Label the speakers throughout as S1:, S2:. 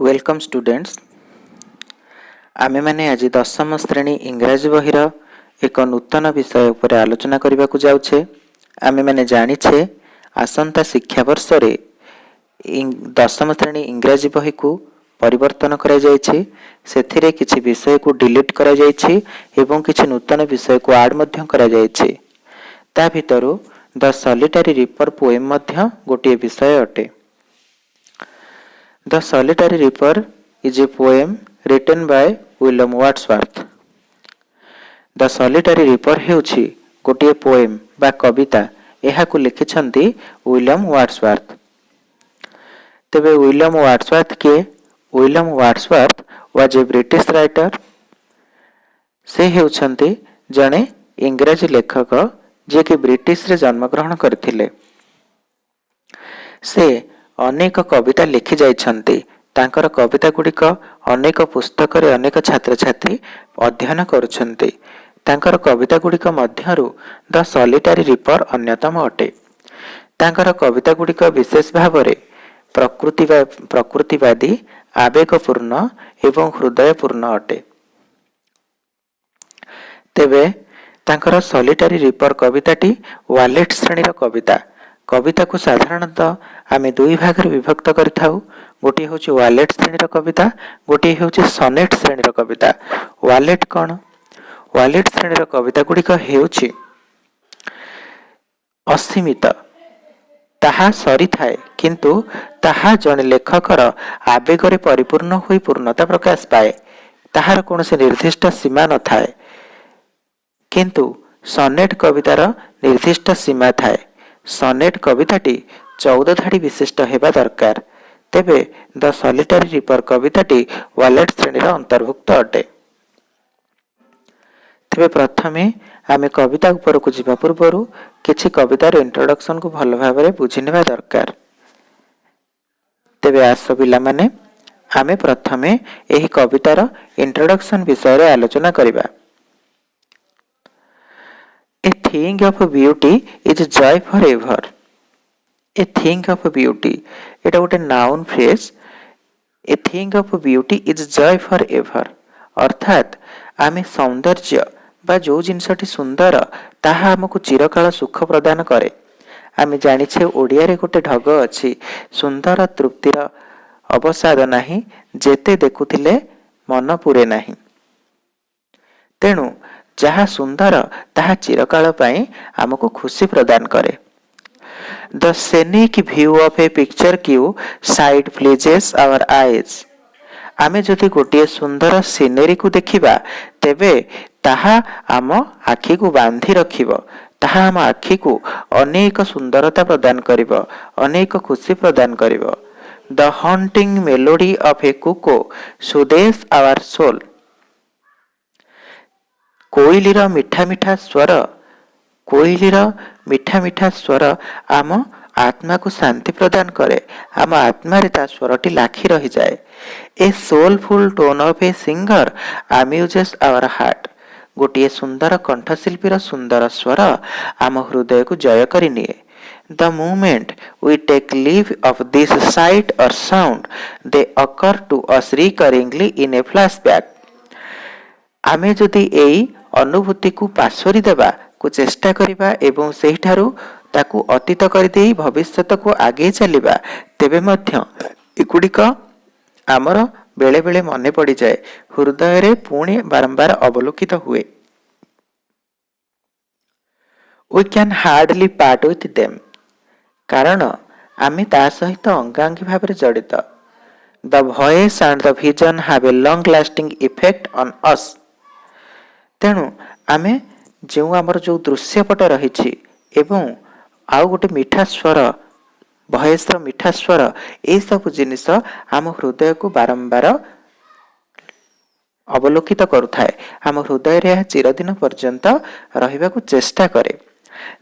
S1: Welcome students. आमे माने आज दशम श्रेणी इंग्राजी बहिर एक नूतन विषय उपर आलोचना करने को जाउछे। आमे माने जानिछे आसंता शिक्षा वर्ष रे दशम श्रेणी इंग्राजी बही को परिवर्तन करा जायछि। सेथिरे किछि विषय को डिलीट करा जायछि एवं किछि नूतन विषय को ऐड मध्य करा जायछि। ता भितरु द सॉलिटरी रिपर पोएम मध्य गोटे विषय अटे। The Solitary Reaper is a poem written by William Wordsworth. The Solitary Reaper हेउछि गोटे पोएम बा कविता। एहाकु लिखिछन्ति विलियम वर्ड्सवर्थ। तेबे विलियम वर्ड्सवर्थ के William Wordsworth was a British writer. से हेउछन्ति जणे इंग्रजी लेखक जे कि ब्रिटिश रे जन्म ग्रहण करथिले। से अनेक कविता लिखि जाइछन्ति। तांकर कविता गुड़िक अनेक पुस्तक रे अनेक छात्र छात्री अध्ययन करुछन्ति। तांकर कविता गुड़िक मध्यरु द सॉलिटरी रिपर अन्यतम अटे। तांकर कविता गुड़िक विशेष भावरे प्रकृतिवादी, आवेगपूर्ण एवं हृदयपूर्ण अटे। तेबे तांकर सॉलिटरी रिपर कविताटी वालेट श्रेणीर कविता। कविता को साधारणतः आमे दुई भाग रे विभक्त करिथाउ। गोटे होछि वालेट श्रेणीर कविता, गोटे होछि सनेट श्रेणीर कविता। वालेट कोन? वालेट श्रेणीर कविता गुड़िक हेउछि असीमित, ताहा सरी थाए किंतु ताहा जन लेखकर आवेग रे परिपूर्ण होई पूर्णता प्रकाश पाए। ताहार कोनोसी निर्दिष्ट सीमा न थाए। किंतु सनेट कवितार निर्दिष्ट सीमा थाए। सनेट कविताटी 14 धाड़ी विशिष्ट हेबा दरकार। तेबे द सॉलिटरी रिपर कविताटी वालेट श्रेणीर अंतर्भुक्त अटे। तेबे प्रथमे आमे कविता ऊपर को जिबा पूर्वरु किछि कवितार इंट्रोडक्शन को भल भाबरे बुझि नेबा दरकार। तेबे आसो पिला माने आमे प्रथमे एही कवितार इंट्रोडक्शन विषय रे आलोचना करिबा। A thing of beauty is joy forever. A thing of beauty, एटा गोटे noun phrase. A thing of beauty is joy forever, अर्थात आमे सौंदर्य बा जो जिनसटी सुंदर ताहा हमकु चिरकाल सुख प्रदान करे। आमे जानिछे ओडिया रे गोटे ढग अछि, सुंदर तृप्तिर अवसाद नाही, जेते देखुथिले मन पुरे नाही। तेणु जहा सुंदर ताहा चिरकाल पाई हमको खुशी प्रदान करे। The scenic view of a picture queue side pleases our eyes. आमे जदि गोटे सुंदर सीनेरी को देखिबा तेबे ताहा आम आखि को बांधी रखिबो। ताहा आम आखि को अनेक सुंदरता प्रदान करिबो, अनेक खुशी प्रदान करिबो। The haunting melody of a cuckoo soothes our soul. कोइलीर मीठा मीठा स्वर, कोइलीर मीठा मीठा स्वर आम आत्मा को शांति प्रदान करे। आम आत्मा रे ता स्वरटी लाखी रही जाए। A soulful tone of a singer amuses our heart, गोटे सुंदर कंठशिल्पीर सुंदर स्वर आम हृदय को जय करि निए। The moment we take leave of this sight or sound, they occur to us recurringly in a flashback. आमे जदि एई अनुभूति को पासोरी देबा को चेष्टा करिबा एवं सेही ठारू ताकू अतीत करि देई भविष्यत को आगे चलिबा तेबे मध्य इकुडिक आमर बेले बेले मने पड़ी जाए, हृदय रे पुणी बारंबार अवलोकित हुए। We can hardly part with them, कारण आमे ता सहित अंगांगी भाबरे जड़ित। The voice and the vision have a long lasting effect on us. तेणु आमे जो आमर जो दृश्यपट रही एवं आउ गोटे मीठा स्वर, भयसर मीठा स्वर, ए सब जिनिस आम हृदय को बारंबार अवलोकित करुथाए। आम हृदय रे चिरदिन पर्यंत रहिबा को चेष्टा करे।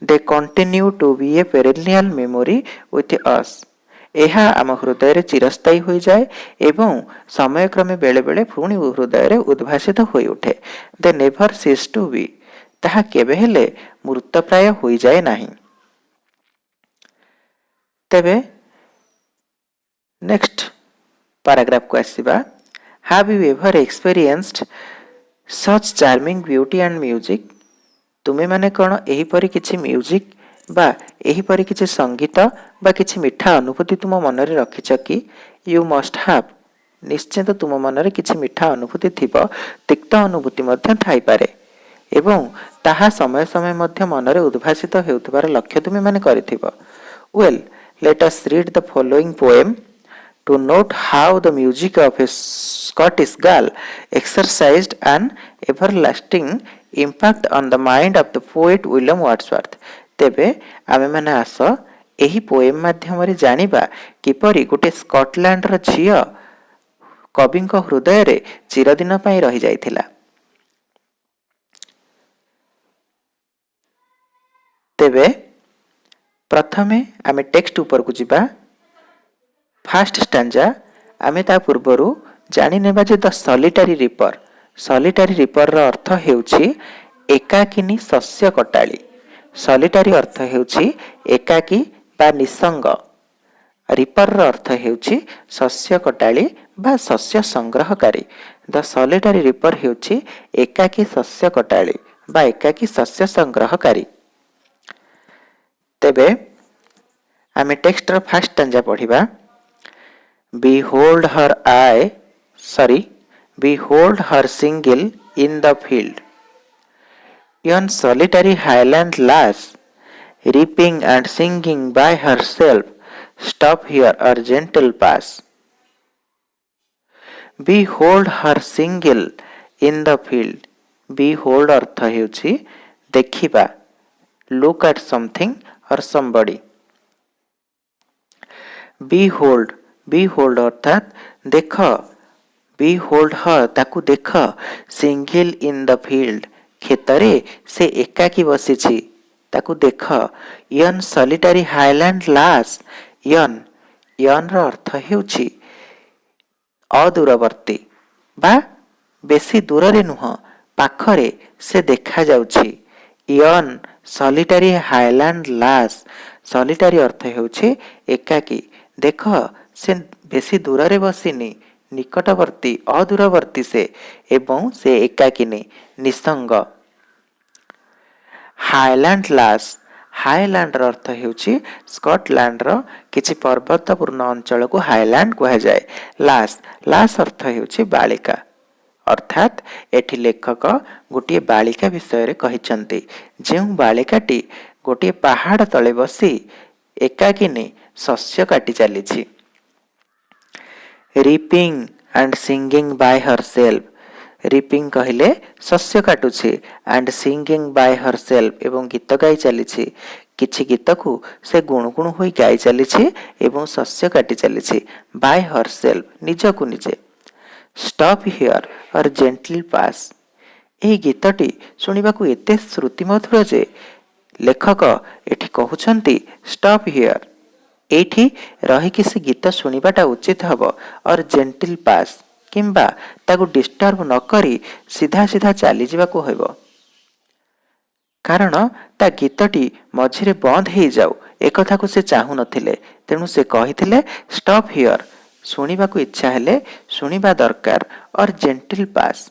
S1: They continue to be a perennial memory with us, एहा आम हृदय रे चिरस्थायी हो जाए एवं समय क्रमे बेले बेले पुणी हृदय रे उद्भासित होई उठे। They never cease to be, ताहा केबे हेले मृतप्राय होई जाए नाही। तेबे नेक्स्ट पैराग्राफ को आसीबा have you ever experienced such charming beauty and music तुमे माने कौन एहीपरि किछि म्यूजिक बा एहीपरि किछि संगीत बा किछि मिठा अनुभूति तुम मन रे रखिछ कि यू मस्ट हैव निश्चित तुम मन रे किछि मिठा अनुभूति थिबो तिक्त अनुभूति मध्य थाई पारे एवं ताहा समय समय मध्य मन रे उद्भासित हेउथबार लक्ष्य तुमे माने करिथिबो well let us read the following poem to note how the music of a Scottish girl exercised an everlasting impact on the mind of the poet William Wordsworth. तेबे आमे माने आस एही पोएम माध्यम रे जानिबा किपरि गोटे स्कॉटलैंड र झियो कविंक हृदय रे चिरदिन पई रहि जाइथिला। तेबे प्रथमे आमे टेक्स्ट ऊपर को जिबा फास्ट स्टांजा आमे ता पूर्वरु जानि नेबा जे द सॉलिटरी रिपर रो अर्थ हेउछि एकाकिनी शस्य कटाली सॉलिटरी अर्थ हेउछि एकाकी बा निसंग रिपर रो अर्थ हेउछि शस्य कटाली बा शस्य संग्रहकारी द सॉलिटरी रिपर हेउछि एकाकी शस्य कटाली बा एकाकी शस्य संग्रहकारी। तेबे आमे टेक्स्ट रो फास्ट स्टांजा पढिबा Behold her single in the field. Yon solitary highland lass, reaping and singing by herself, stop here or gentle pass. Behold her single in the field. Behold अर्थ हेउछि देखिबा look at something or somebody. Behold अर्थात देख behold her ताकू देख single in the field खेतरे से एकाकी बसिछि ताकू देख यन solitary highland लास यन रो अर्थ हेउछि अदूरवर्ती बा बेसी दूर रे नुह पाखरे से देखा जाउछि यन सॉलिटरी हाईलैंड लास सॉलिटरी अर्थ हेउछि एकाकी देख से बेसी दूर रे बसिनी निकटवर्ती अदूरवर्ती से एवं से एकाकिनी निसंग। हाईलैंड लास हाईलैंड रो अर्थ हेउछि स्कॉटलैंड रो किछि पर्वतपूर्ण अंचल को हाईलैंड कहा जाए। लास अर्थ हेउछि बालिका अर्थात एठी लेखक गोटे बालिका विषय रे कहिसंती जेउ बालिकाटी गोटे पहाड़ तले बसी एकाकिनी शस्य काटी चलीछि। Reaping and singing by herself reaping कहले शस्य काटुछि एंड सिंगिंग बाय हरसेल्फ एवं गीत गाई चलीछि किछि गीत को से गुणगुण होई गाई चलीछि एवं शस्य काटी चलीछि बाय हरसेल्फ निजकु निजे। स्टॉप हियर और जेंटल पास एही गीतटी सुनिबाकू एते श्रुति मधुर जे लेखक एठी कहउछंती स्टॉप हियर एठी रही किसी गीत सुनिबाटा उचित हबो और जेंटल पास किंबा ताकू डिस्टर्ब न करी सीधा सीधा चली जिबाकू होइबो कारण ता गीतटी मझिरे बंद हेई जाऊ एकथा को से चाहू नथिले तेनु से कहिथिले स्टॉप हियर सुनिबाकू इच्छा हेले सुनिबा दरकार और जेंटल पास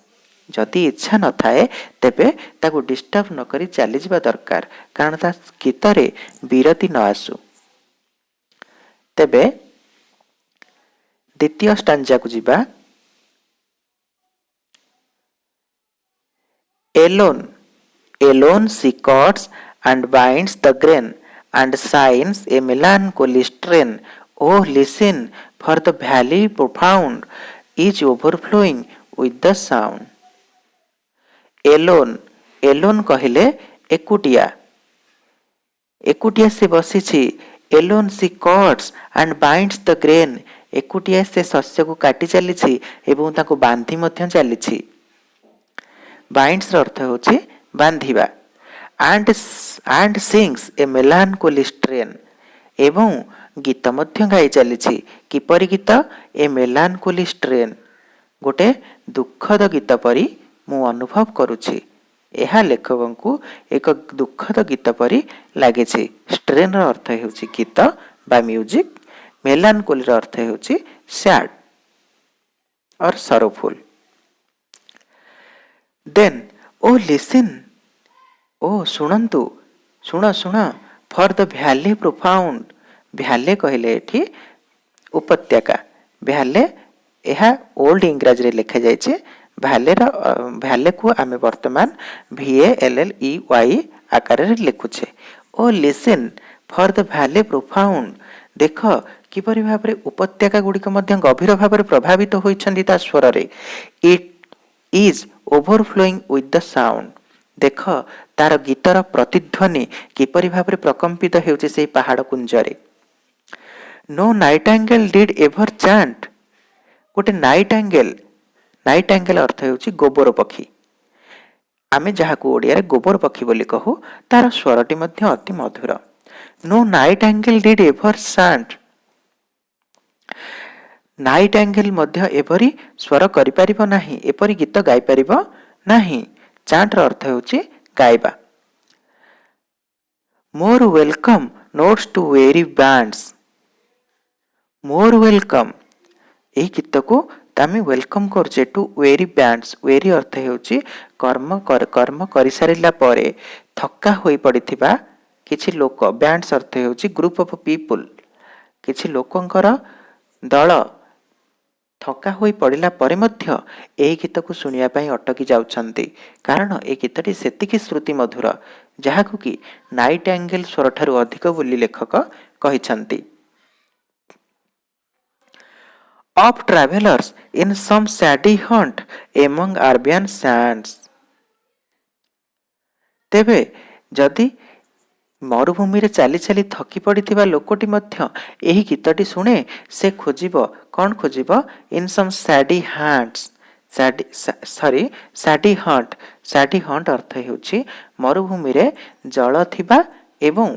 S1: जदि इच्छा न थाए तेबे ताकू डिस्टर्ब न करी चली जिबा दरकार कारण ता गीतरे विरति न आसु। तेबे द्वितीय स्टांजा को जिबा Alone she cuts and binds the grain and signs a melancholy strain. Oh, listen, for the valley profound is overflowing with the sound. Alone कहले एकुटिया से बसिछि Alone she cuts and binds the grain एकुटिया से शस्य को काटी चलीछि एवं ताको बांधी मध्य चलीछि। Binds अर्थ होछि बांधिबा and sings a melancholy strain एवं गीत मध्य गाई चलीछि किपरि गीत ए melancholy strain गोटे दुखद गीत परि मु अनुभव करूछि। एहा लेखकंकु एक दुखद गीत परि लागिछि। स्ट्रेन अर्थ हेउछि गीत बा म्यूजिक मेलानकोली अर्थ हेउछि sad or sorrowful. Then, oh listen, oh ଶୁଣନ୍ତୁ, ଶୁଣ for the valley profound. ଭ୍ୟାଲେ କହିଲେ ଏଠି ଉପତ୍ୟକା, ଭ୍ୟାଲେ ଏହା ଓଲ୍ଡ ଇଂରାଜୀରେ ଲେଖାଯାଇଛି। ଭ୍ୟାଲେକୁ ଆମେ ବର୍ତ୍ତମାନ VALLEY ଆକାରରେ ଲେଖୁଛେ। ଓ ଲିସନ୍ ଫର୍ ଦ ଭ୍ୟାଲେ ପ୍ରୋଫାଉଣ୍ଡ, ଦେଖ କିପରି ଭାବରେ ଉପତ୍ୟକା ଗୁଡ଼ିକ ମଧ୍ୟ ଗଭୀର ଭାବରେ ପ୍ରଭାବିତ ହୋଇଛନ୍ତି ତା ସ୍ୱରରେ। It is ଓଭରଫ୍ଲୋଇଂ with the sound, ଦେଖ ତାର ଗୀତର ପ୍ରତିଧ୍ୱନି କିପରି ଭାବରେ ପ୍ରକମ୍ପିତ ହେଉଛି ସେହି ପାହାଡ଼ କୁଞ୍ଜରେ। No nightingale did ever chant, ଗୋଟେ ନାଇଟ୍ ଆଙ୍ଗେଲ ଅର୍ଥ ହେଉଛି ଗୋବର ପକ୍ଷୀ, ଆମେ ଯାହାକୁ ଓଡ଼ିଆରେ ଗୋବର ପକ୍ଷୀ ବୋଲି କହୁ, ତାର ସ୍ୱରଟି ମଧ୍ୟ ଅତି ମଧୁର। No nightingale did ever chant, nightingale ମଧ୍ୟ ଏପରି ସ୍ୱର କରିପାରିବ ନାହିଁ, ଏପରି ଗୀତ ଗାଇପାରିବ ନାହିଁ। ଚାଣ୍ଟର ଅର୍ଥ ହେଉଛି ଗାଇବା। More welcome notes to weary ବ୍ୟାଣ୍ଡସ୍, ମୋର ୱେଲକମ୍, ଏହି ଗୀତକୁ ଆମେ ୱେଲକମ୍ କରୁଛେ ଟୁ ୱେରି ବ୍ୟାଣ୍ଡସ୍। ୱେରି ଅର୍ଥ ହେଉଛି କର୍ମ କରିସାରିଲା ପରେ ଥକା ହୋଇପଡ଼ିଥିବା କିଛି ଲୋକ, ବ୍ୟାଣ୍ଡସ୍ ଅର୍ଥ ହେଉଛି ଗ୍ରୁପ୍ ଅଫ୍ ପିପୁଲ, କିଛି ଲୋକଙ୍କର ଦଳ ଥକା ହୋଇ ପଡ଼ିଲା ପରେ ମଧ୍ୟ ଏହି ଗୀତକୁ ଶୁଣିବା ପାଇଁ ଅଟକି ଯାଉଛନ୍ତି, କାରଣ ଏହି ଗୀତଟି ସେତିକି ଶ୍ରୁତି ମଧୁର, ଯାହାକୁ କି ନାଇଟ୍ ଆଙ୍ଗେଲ ସ୍ୱରଠାରୁ ଅଧିକ ବୋଲି ଲେଖକ କହିଛନ୍ତି। Of travelers in some shady hunt among Arabian sands, ତେବେ ଯଦି ମରୁଭୂମିରେ ଚାଲି ଚାଲି ଥକି ପଡ଼ିଥିବା ଲୋକଟି ମଧ୍ୟ ଏହି ଗୀତଟି ଶୁଣେ, ସେ ଖୋଜିବ, କ'ଣ ଖୋଜିବ? In some shady haunts, shady haunt ଅର୍ଥ ହେଉଛି ମରୁଭୂମିରେ ଜଳ ଥିବା ଏବଂ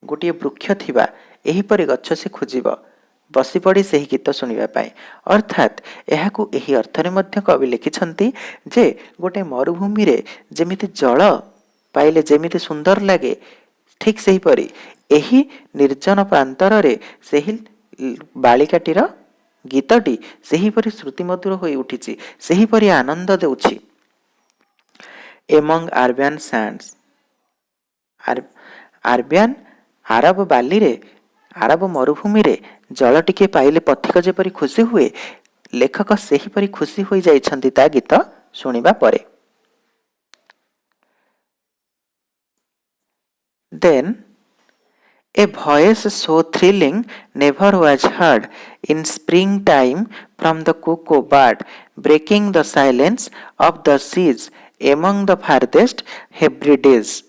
S1: ଗୋଟିଏ ବୃକ୍ଷ ଥିବା ଏହିପରି ଗଛ ସେ ଖୋଜିବ, ବସିପଡ଼ି ସେହି ଗୀତ ଶୁଣିବା ପାଇଁ। ଅର୍ଥାତ୍ ଏହାକୁ ଏହି ଅର୍ଥରେ ମଧ୍ୟ କବି ଲେଖିଛନ୍ତି ଯେ ଗୋଟେ ମରୁଭୂମିରେ ଯେମିତି ଜଳ ପାଇଲେ ଯେମିତି ସୁନ୍ଦର ଲାଗେ, ଠିକ୍ ସେହିପରି ଏହି ନିର୍ଜନ ପ୍ରାନ୍ତରରେ ସେହି ବାଳିକାଟିର ଗୀତଟି ସେହିପରି ଶ୍ରୁତିମଧୁର ହୋଇ ଉଠିଛି, ସେହିପରି ଆନନ୍ଦ ଦେଉଛି। ଏମଙ୍ଗ ଆରବିଆନ୍ ସାଣ୍ଡସ୍, ଆରବ ବାଲିରେ, ଆରବ ମରୁଭୂମିରେ ଜଳ ଟିକେ ପାଇଲେ ପଥିକ ଯେପରି ଖୁସି ହୁଏ, ଲେଖକ ସେହିପରି ଖୁସି ହୋଇଯାଇଛନ୍ତି ତା ଗୀତ ଶୁଣିବା ପରେ। Then a voice so thrilling never was heard in springtime from the cuckoo bird, breaking the silence of the seas among the farthest Hebrides.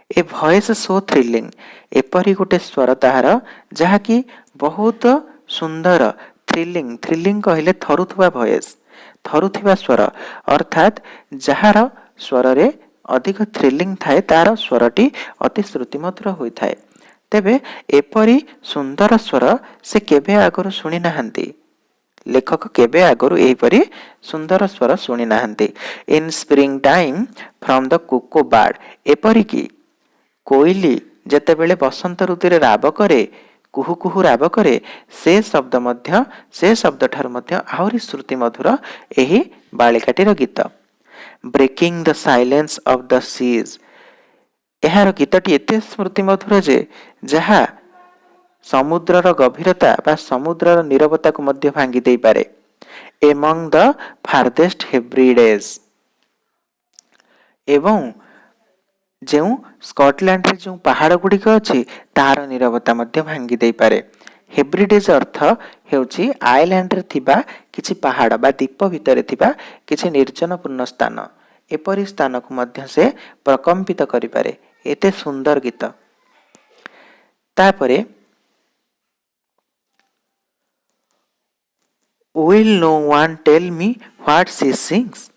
S1: A voice so thrilling, ଏପରି ଗୋଟେ ସ୍ୱର ତାହାର ଯାହାକି ବହୁତ ସୁନ୍ଦର। ଥ୍ରିଲିଂ କହିଲେ ଥରୁଥିବା ଭଏସ୍, ଥରୁଥିବା ସ୍ୱର, ଅର୍ଥାତ୍ ଯାହାର ସ୍ୱରରେ ଅଧିକ ଥ୍ରିଲିଂ ଥାଏ ତାର ସ୍ୱରଟି ଅତି ଶ୍ରୁତିମଧୁର ହୋଇଥାଏ। ତେବେ ଏପରି ସୁନ୍ଦର ସ୍ୱର ସେ କେବେ ଆଗରୁ ଶୁଣି ନାହାନ୍ତି, ଲେଖକ କେବେ ଆଗରୁ ଏହିପରି ସୁନ୍ଦର ସ୍ୱର ଶୁଣି ନାହାନ୍ତି। In spring time from the cuckoo bird, ଏପରିକି କୋଇଲି ଯେତେବେଳେ ବସନ୍ତ ଋତୁରେ ରାବ କରେ, କୁହୁ କୁହୁ ରାବ କରେ, ସେ ଶବ୍ଦଠାରୁ ମଧ୍ୟ ଆହୁରି ଶ୍ରୁତି ମଧୁର ଏହି ବାଳିକାଟିର ଗୀତ। Breaking the silence of the seas, ଏହାର ଗୀତଟି ଏତେ ସ୍ମୃତି ମଧୁର ଯେ ଯାହା ସମୁଦ୍ରର ଗଭୀରତା ବା ସମୁଦ୍ରର ନୀରବତାକୁ ମଧ୍ୟ ଭାଙ୍ଗି ଦେଇପାରେ। ଏମଙ୍ଗ ଦ ଫାର୍ଦେଷ୍ଟ ହେବ୍ରିଡେଜ୍, ଏବଂ ଯେଉଁ ସ୍କଟଲ୍ୟାଣ୍ଡରେ ଯେଉଁ ପାହାଡ଼ ଗୁଡ଼ିକ ଅଛି ତାହାର ନୀରବତା ମଧ୍ୟ ଭାଙ୍ଗି ଦେଇପାରେ। ହେବ୍ରିଡେଜ୍ ଅର୍ଥ ହେଉଛି ଆଇଲ୍ୟାଣ୍ଡରେ ଥିବା କିଛି ପାହାଡ଼ ବା ଦ୍ୱୀପ ଭିତରେ ଥିବା କିଛି ନିର୍ଜନପୂର୍ଣ୍ଣ ସ୍ଥାନ, ଏପରି ସ୍ଥାନକୁ ମଧ୍ୟ ସେ ପ୍ରକମ୍ପିତ କରିପାରେ। ଏତେ ସୁନ୍ଦର ଗୀତ। ତାପରେ Will no one tell me what she sings?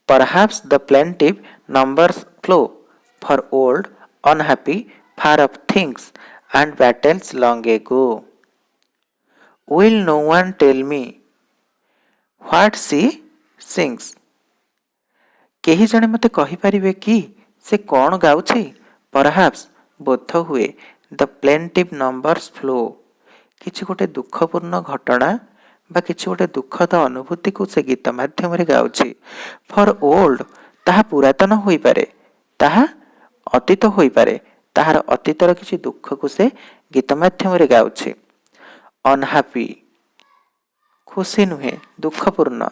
S1: Perhaps the plaintive numbers flow for old, unhappy, far-off things and battles long ago. Will no one tell me what she sings? କେହି ଜଣେ ମୋତେ କହିପାରିବେ କି ସେ କ'ଣ ଗାଉଛି? Perhaps, ବୋଧ ହୁଏ, the plaintive numbers flow, କିଛି ଗୋଟେ ଦୁଃଖପୂର୍ଣ୍ଣ ଘଟଣା बा किछि गोटे दुखद अनुभूति को से गीत माध्यम रे गाउछि। फॉर ओल्ड ताहा पुरातन होई पारे, ताहा अतीत होई पारे, ताहार अतीतर किछि दुख को से गीत माध्यम रे गाउछि। अनहैप्पी खुशी नुहे दुखपूर्ण।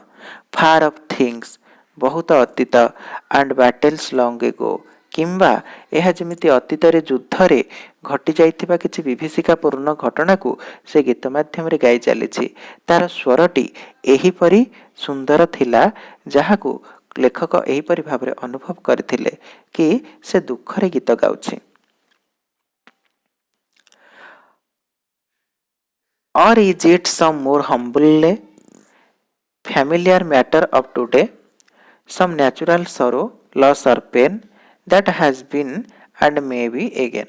S1: फार ऑफ थिंग्स बहुत अतीत। एंड बैटल्स लॉन्ग एगो किंबा यह जमिति अतीत रे युद्ध रे घटी जाइथिबा किछि विभीषिकापूर्ण घटना को से गीत माध्यम रे गाई चलीछि। तार स्वरटी एही परी सुंदर थिला जहाकू लेखक एही परी भाबरे अनुभव करथिले कि से दुख रे गीत गाउछि। Or is it some more humble, familiar matter of today, some natural sorrow, loss or pain that has been and may be again?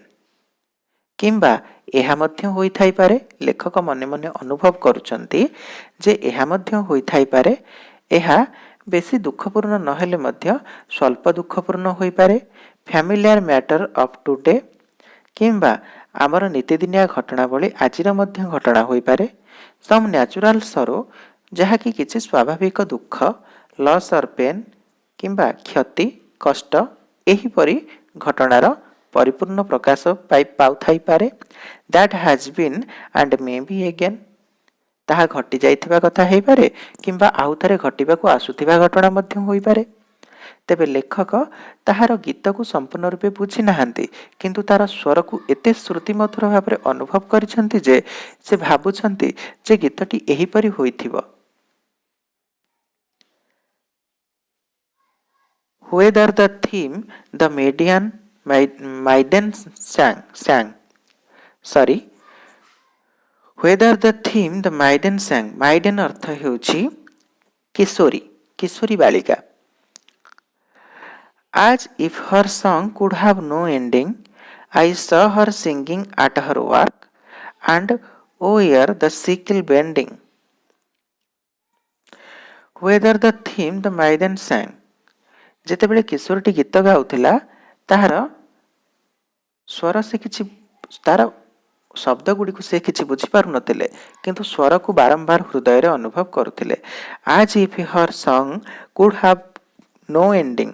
S1: किंबा ଏହା ମଧ୍ୟ ହୋଇଥାଇପାରେ, ଲେଖକ ମନେ ମନେ ଅନୁଭବ କରୁଛନ୍ତି ଯେ ଏହା ମଧ୍ୟ ହୋଇଥାଇପାରେ, ଏହା ବେଶୀ ଦୁଃଖପୂର୍ଣ୍ଣ ନହେଲେ ମଧ୍ୟ ସ୍ୱଳ୍ପ ଦୁଃଖପୂର୍ଣ୍ଣ ହୋଇପାରେ। ଫ୍ୟାମିଲିଆର ମ୍ୟାଟର ଅଫ୍ ଟୁଡେ କିମ୍ବା ଆମର ନୀତିଦିନିଆ ଘଟଣା ଭଳି ଆଜିର ମଧ୍ୟ ଘଟଣା ହୋଇପାରେ। ସମ୍ ନ୍ୟାଚୁରାଲ ସରୋ ଯାହାକି କିଛି ସ୍ୱାଭାବିକ ଦୁଃଖ, ଲସ୍ ଅର୍ ପେନ୍ କିମ୍ବା କ୍ଷତି କଷ୍ଟ ଏହିପରି ଘଟଣାର ପରିପୂର୍ଣ୍ଣ ପ୍ରକାଶ ପାଉଥାଇପାରେ। That has been and may be again ତାହା ଘଟି ଯାଇଥିବା କଥା ହେଇପାରେ କିମ୍ବା ଆଉ ଥରେ ଘଟିବାକୁ ଆସୁଥିବା ଘଟଣା ମଧ୍ୟ ହୋଇପାରେ। ତେବେ ଲେଖକ ତାହାର ଗୀତକୁ ସମ୍ପୂର୍ଣ୍ଣ ରୂପେ ବୁଝି ନାହାନ୍ତି, କିନ୍ତୁ ତାର ସ୍ୱରକୁ ଏତେ ଶ୍ରୁତିମଧୁର ଭାବରେ ଅନୁଭବ କରିଛନ୍ତି ଯେ ସେ ଭାବୁଛନ୍ତି ଯେ ଗୀତଟି ଏହିପରି ହୋଇଥିବ। Whether the theme the maiden sang sorry whether the theme the maiden sang maiden अर्थ ହେଉଛି କିଶୋରୀ, କିଶୋରୀ ବାଳିକା। As if her song could have no ending, I saw her singing at her work, and oh here the sickle bending. Whether the theme the maiden sang ଯେତେବେଳେ କିଶୋରୀଟି ଗୀତ ଗାଉଥିଲା ତାହାର ସ୍ୱର ସେ କିଛି ତାର ଶବ୍ଦ ଗୁଡ଼ିକୁ ସେ କିଛି ବୁଝିପାରୁନଥିଲେ, କିନ୍ତୁ ସ୍ୱରକୁ ବାରମ୍ବାର ହୃଦୟରେ ଅନୁଭବ କରୁଥିଲେ। As if her song could have no ending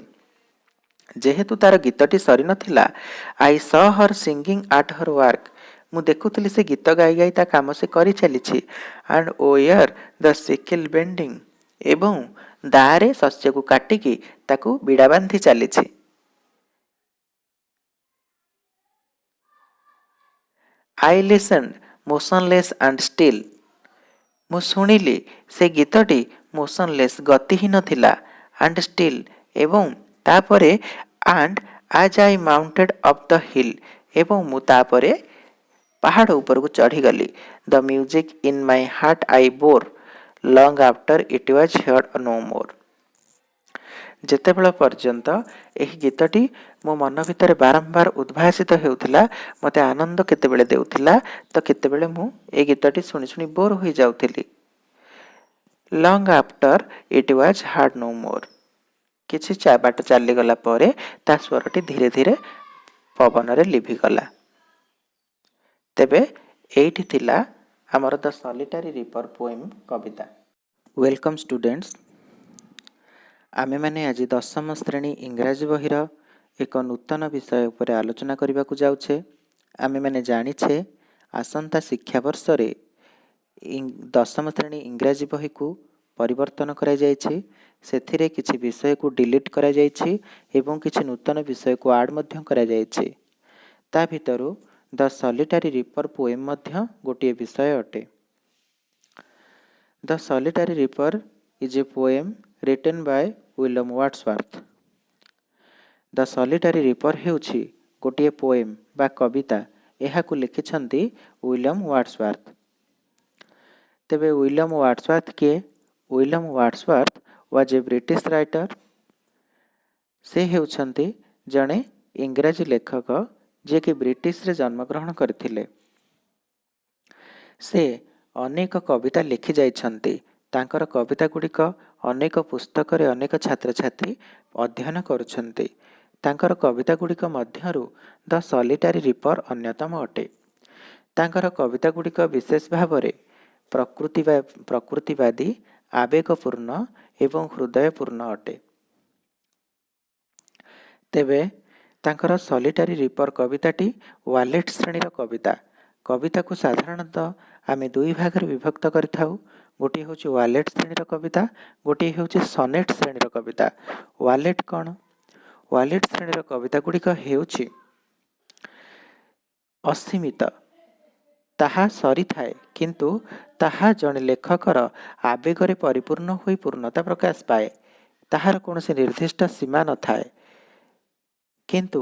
S1: ଯେହେତୁ ତାର ଗୀତଟି ସରିନଥିଲା, I saw her singing at her work ମୁଁ ଦେଖୁଥିଲି ସେ ଗୀତ ଗାଇ ଗାଇ ତା କାମ ସେ କରି ଚାଲିଛି। and oh here the sickle bending ଏବଂ ଦାରେ ଶସ୍ୟକୁ କାଟିକି ତାକୁ ବିଡ଼ା ବାନ୍ଧି ଚାଲିଛି। I listened motionless and still ମୁଁ ଶୁଣିଲି ସେ ଗୀତଟି motionless ଗତିହୀନ ଥିଲା, and still ଏବଂ ତାପରେ and as I mounted up the hill ଏବଂ ମୁଁ ତାପରେ ପାହାଡ଼ ଉପରକୁ ଚଢ଼ିଗଲି। The music in my heart I bore long after it was heard no more ଯେତେବେଳେ ପର୍ଯ୍ୟନ୍ତ ଏହି ଗୀତଟି ମୋ ମନ ଭିତରେ ବାରମ୍ବାର ଉଦ୍ଭାସିତ ହେଉଥିଲା, ମୋତେ ଆନନ୍ଦ କେତେବେଳେ ଦେଉଥିଲା ତ କେତେବେଳେ ମୁଁ ଏ ଗୀତଟି ଶୁଣି ଶୁଣି ବୋର ହୋଇଯାଉଥିଲି। Long after it was heard no more କିଛି ବାଟ ଚାଲିଗଲା ପରେ ତା ସ୍ୱରଟି ଧୀରେ ଧୀରେ ପବନରେ ଲିଭିଗଲା। ତେବେ ଏଇଠି ଥିଲା ଆମର ଦ ସଲିଟାରୀ ରିପର ପୋଏମ୍ କବିତା। ୱେଲକମ୍ ଷ୍ଟୁଡେଣ୍ଟସ୍, ଆମେମାନେ ଆଜି ଦଶମ ଶ୍ରେଣୀ ଇଂରାଜୀ ବହିର ଏକ ନୂତନ ବିଷୟ ଉପରେ ଆଲୋଚନା କରିବାକୁ ଯାଉଛେ। ଆମେମାନେ ଜାଣିଛେ ଆସନ୍ତା ଶିକ୍ଷାବର୍ଷରେ ଦଶମ ଶ୍ରେଣୀ ଇଂରାଜୀ ବହିକୁ ପରିବର୍ତ୍ତନ କରାଯାଇଛି। ସେଥିରେ କିଛି ବିଷୟକୁ ଡିଲିଟ୍ କରାଯାଇଛି ଏବଂ କିଛି ନୂତନ ବିଷୟକୁ ଆଡ଼୍ ମଧ୍ୟ କରାଯାଇଛି। ତା ଭିତରୁ ଦ ସଲିଟାରୀ ରିପର ପୋଏମ୍ ମଧ୍ୟ ଗୋଟିଏ ବିଷୟ ଅଟେ। The solitary reaper is a poem written by William Wordsworth. The solitary reaper ହେଉଛି ଗୋଟିଏ ପୋଏମ୍ ବା କବିତା, ଏହାକୁ ଲେଖିଛନ୍ତି ୱିଲିୟମ୍ ୱାର୍ଡସୱାର୍ଥ। ତେବେ ୱିଲିୟମ୍ ୱାର୍ଡସୱାର୍ଥ କିଏ? William Wordsworth was a British writer. ସେ ହେଉଛନ୍ତି ଜଣେ ଇଂରାଜୀ ଲେଖକ ଯିଏକି ବ୍ରିଟିଶରେ ଜନ୍ମଗ୍ରହଣ କରିଥିଲେ। ସେ ଅନେକ କବିତା ଲେଖି ଯାଇଛନ୍ତି। ତାଙ୍କର କବିତା ଗୁଡ଼ିକ ଅନେକ ପୁସ୍ତକରେ ଅନେକ ଛାତ୍ରଛାତ୍ରୀ ଅଧ୍ୟୟନ କରୁଛନ୍ତି। ତାଙ୍କର କବିତା ଗୁଡ଼ିକ ମଧ୍ୟରୁ ଦ ସଲିଟାରୀ ରିପର ଅନ୍ୟତମ ଅଟେ। ତାଙ୍କର କବିତା ଗୁଡ଼ିକ ବିଶେଷ ଭାବରେ ପ୍ରକୃତିବାଦୀ, ଆବେଗପୂର୍ଣ୍ଣ ଏବଂ ହୃଦୟପୂର୍ଣ୍ଣ ଅଟେ। ତେବେ ତାଙ୍କର ସଲିଟାରୀ ରିପର କବିତାଟି ୱାଲେଟ୍ ଶ୍ରେଣୀର କବିତା। କବିତାକୁ ସାଧାରଣତଃ ଆମେ ଦୁଇ ଭାଗରେ ବିଭକ୍ତ କରିଥାଉ। ଗୋଟିଏ ହେଉଛି ୱାଲେଟ୍ ଶ୍ରେଣୀର କବିତା, ଗୋଟିଏ ହେଉଛି ସନେଟ୍ ଶ୍ରେଣୀର କବିତା। ୱାଲେଟ୍ କ'ଣ? ୱାଲେଟ୍ ଶ୍ରେଣୀର କବିତା ଗୁଡ଼ିକ ହେଉଛି ଅସୀମିତ, ତାହା ସରିଥାଏ, କିନ୍ତୁ ତାହା ଜଣେ ଲେଖକର ଆବେଗରେ ପରିପୂର୍ଣ୍ଣ ହୋଇ ପୂର୍ଣ୍ଣତା ପ୍ରକାଶ ପାଏ। ତାହାର କୌଣସି ନିର୍ଦ୍ଦିଷ୍ଟ ସୀମା ନଥାଏ। କିନ୍ତୁ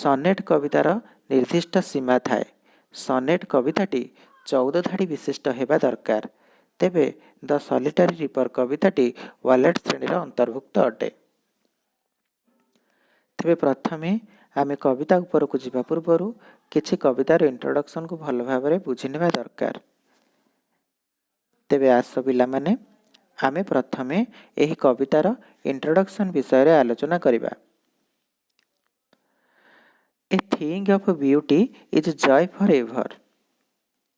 S1: ସନେଟ୍ କବିତାର ନିର୍ଦ୍ଦିଷ୍ଟ ସୀମା ଥାଏ। ସନେଟ୍ କବିତାଟି 14 ଧାଡ଼ି ବିଶିଷ୍ଟ ହେବା ଦରକାର। ତେବେ ଦ ସଲିଟାରୀ ରିପର କବିତାଟି ୱାଲେଟ୍ ଶ୍ରେଣୀର ଅନ୍ତର୍ଭୁକ୍ତ ଅଟେ। ତେବେ ପ୍ରଥମେ ଆମେ କବିତା ଉପରକୁ ଯିବା ପୂର୍ବରୁ କିଛି କବିତାର ଇଣ୍ଟ୍ରୋଡକ୍ସନକୁ ଭଲ ଭାବରେ ବୁଝିନେବା ଦରକାର। ତେବେ ଆସ ପିଲାମାନେ, ଆମେ ପ୍ରଥମେ ଏହି କବିତାର ଇଣ୍ଟ୍ରୋଡକ୍ସନ ବିଷୟରେ ଆଲୋଚନା କରିବା। A thing of beauty is joy forever.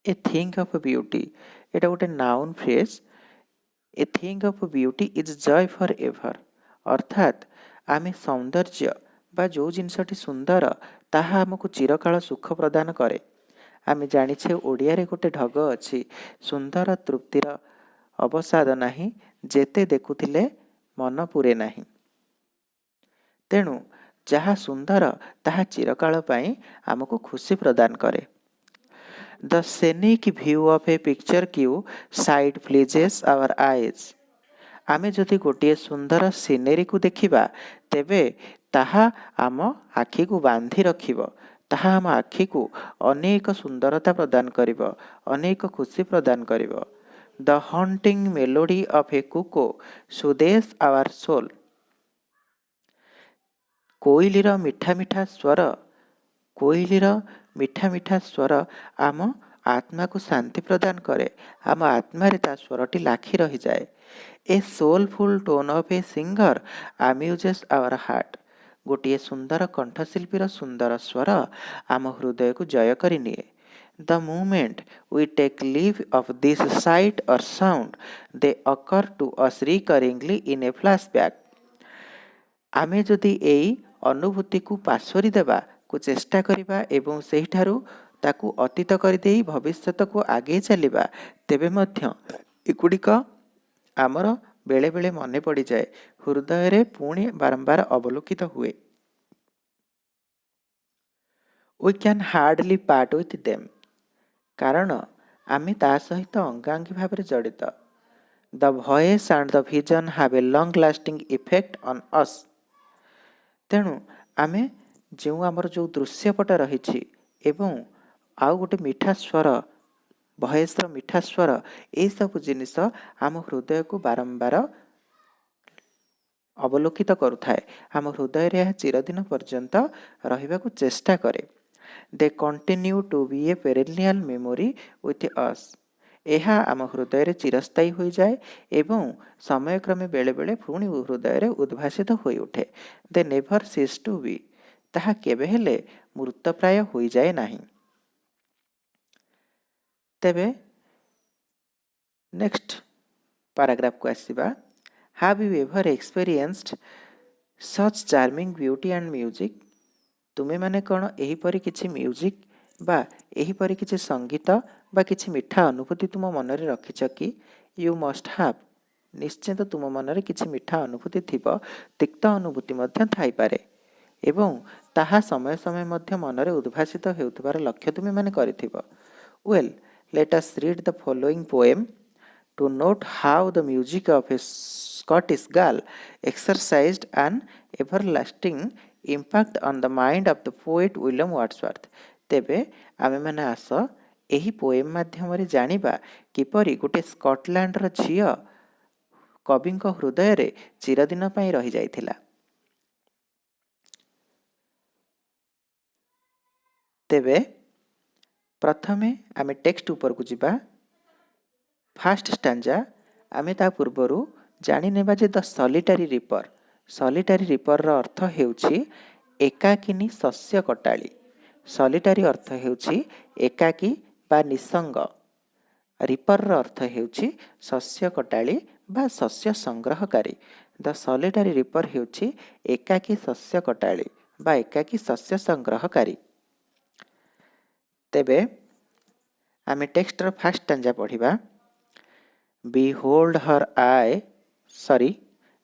S1: A thing of beauty, এটা ଗୋଟେ noun phrase. A thing of beauty is joy forever. ଅର୍ଥାତ୍ ଆମେ ସୌନ୍ଦର୍ଯ୍ୟ ବା ଯେଉଁ ଜିନିଷଟି ସୁନ୍ଦର ତାହା ଆମକୁ ଚିରକାଳ ସୁଖ ପ୍ରଦାନ କରେ। ଆମେ ଜାଣିଛେ ଓଡ଼ିଆରେ ଗୋଟେ ଢଗ ଅଛି, ସୁନ୍ଦର ତୃପ୍ତିର ଅବସାଦ ନାହିଁ, ଯେତେ ଦେଖୁଥିଲେ ମନ ପୂରେ ନାହିଁ। ତେଣୁ ଯାହା ସୁନ୍ଦର ତାହା ଚିରକାଳ ପାଇଁ ଆମକୁ ଖୁସି ପ୍ରଦାନ କରେ। The scenic view of a picture queue sight pleases our eyes. ଆମେ ଯଦି ଗୋଟିଏ ସୁନ୍ଦର ସିନେରୀକୁ ଦେଖିବା, ତେବେ ତାହା ଆମ ଆଖିକୁ ବାନ୍ଧି ରଖିବ। ତାହା ଆମ ଆଖିକୁ ଅନେକ ସୁନ୍ଦରତା ପ୍ରଦାନ କରିବ, ଅନେକ ଖୁସି ପ୍ରଦାନ କରିବ। The haunting melody of a cuckoo soothes our soul. କୋଇଲିର ମିଠା ମିଠା ସ୍ୱର ଆମ ଆତ୍ମାକୁ ଶାନ୍ତି ପ୍ରଦାନ କରେ। ଆମ ଆତ୍ମାରେ ତା ସ୍ୱରଟି ଲାଖି ରହିଯାଏ। ଏ soulful tone of a singer amuses our heart. ଗୋଟିଏ ସୁନ୍ଦର କଣ୍ଠଶିଳ୍ପୀର ସୁନ୍ଦର ସ୍ୱର ଆମ ହୃଦୟକୁ ଜୟ କରିନିଏ। The moment we take leave of this sight or sound, they occur to us recurringly in a flashback. ଆମେ ଯଦି ଏଇ ଅନୁଭୂତିକୁ ପାଶୋରି ଦେବାକୁ ଚେଷ୍ଟା କରିବା ଏବଂ ସେହିଠାରୁ ତାକୁ ଅତୀତ କରିଦେଇ ଭବିଷ୍ୟତକୁ ଆଗେଇ ଚାଲିବା, ତେବେ ମଧ୍ୟ ଏଗୁଡ଼ିକ ଆମର ବେଳେବେଳେ ମନେ ପଡ଼ିଯାଏ, ହୃଦୟରେ ପୁଣି ବାରମ୍ବାର ଅବଲୋକିତ ହୁଏ। We can hardly part with them. କାରଣ ଆମେ ତା ସହିତ ଅଙ୍ଗାଙ୍ଗୀ ଭାବରେ ଜଡ଼ିତ। The voice and the vision have a long lasting effect on us. ତେଣୁ ଆମେ ଆମର ଯେଉଁ ଦୃଶ୍ୟପଟ ରହିଛି ଏବଂ ଆଉ ଗୋଟେ ମିଠା ସ୍ୱର, ଭଏସର ମିଠା ସ୍ୱର, ଏହିସବୁ ଜିନିଷ ଆମ ହୃଦୟକୁ ବାରମ୍ବାର ଅବଲୋକିତ କରୁଥାଏ। ଆମ ହୃଦୟରେ ଏହା ଚିରଦିନ ପର୍ଯ୍ୟନ୍ତ ରହିବାକୁ ଚେଷ୍ଟା କରେ। They continue to be a perennial memory with us. ଏହା ଆମ ହୃଦୟରେ ଚିରସ୍ଥାୟୀ ହୋଇଯାଏ ଏବଂ ସମୟକ୍ରମେ ବେଳେବେଳେ ପୁଣି ହୃଦୟରେ ଉଦ୍ଭାସିତ ହୋଇଉଠେ। They never cease to be. ତାହା କେବେ ହେଲେ ମୃତପ୍ରାୟ ହୋଇଯାଏ ନାହିଁ। ତେବେ ନେକ୍ସଟ ପାରାଗ୍ରାଫକୁ ଆସିବା। Have you ever experienced such charming beauty and music? ତୁମେମାନେ କ'ଣ ଏହିପରି କିଛି ମ୍ୟୁଜିକ୍ ବା ଏହିପରି କିଛି ସଙ୍ଗୀତ ବା କିଛି ମିଠା ଅନୁଭୂତି ତୁମ ମନରେ ରଖିଛ କି? You must have. ନିଶ୍ଚିନ୍ତ ତୁମ ମନରେ କିଛି ମିଠା ଅନୁଭୂତି ଥିବ, ତିକ୍ତ ଅନୁଭୂତି ମଧ୍ୟ ଥାଇପାରେ ଏବଂ ତାହା ସମୟ ସମୟ ମଧ୍ୟ ମନରେ ଉଦ୍ଭାସିତ ହେଉଥିବାର ଲକ୍ଷ୍ୟ ତୁମେମାନେ କରିଥିବ। Well, let us read the following poem to note how the music of a Scottish girl exercised an everlasting impact on the mind of the poet William Wordsworth. ତେବେ ଆମେମାନେ ଆସ ଏହି ପୋଏମ୍ ମାଧ୍ୟମରେ ଜାଣିବା କିପରି ଗୋଟିଏ ସ୍କଟଲ୍ୟାଣ୍ଡର ଝିଅ କବିଙ୍କ ହୃଦୟରେ ଚିରଦିନ ପାଇଁ ରହିଯାଇଥିଲା। ତେବେ ପ୍ରଥମେ ଆମେ ଟେକ୍ସଟ ଉପରକୁ ଯିବା। ଫାର୍ଷ୍ଟ ଷ୍ଟାଞ୍ଜା, ଆମେ ତା ପୂର୍ବରୁ ଜାଣିନେବା ଯେ ଦ ସଲିଟାରୀ ରିପର। ସଲିଟାରୀ ରିପରର ଅର୍ଥ ହେଉଛି ଏକାକିନୀ ଶସ୍ୟ କଟାଳି। ସଲିଟାରୀ ଅର୍ଥ ହେଉଛି ଏକାକୀ ବା ନିଃସଙ୍ଗ, ରିପର अर्थ ହେଉଛି ଶସ୍ୟ କଟାଳି ବା ଶସ୍ୟ ସଂଗ୍ରହକାରୀ। ଦ ସଲିଟାରୀ ରିପର ହେଉଛି ଏକାକୀ ଶସ୍ୟ କଟାଳି ବା ଏକାକୀ ଶସ୍ୟ ସଂଗ୍ରହକାରୀ। ତେବେ ଆମେ ଟେକ୍ସଟର ଫାଷ୍ଟ ଷ୍ଟାଞ୍ଜା ପଢ଼ିବା।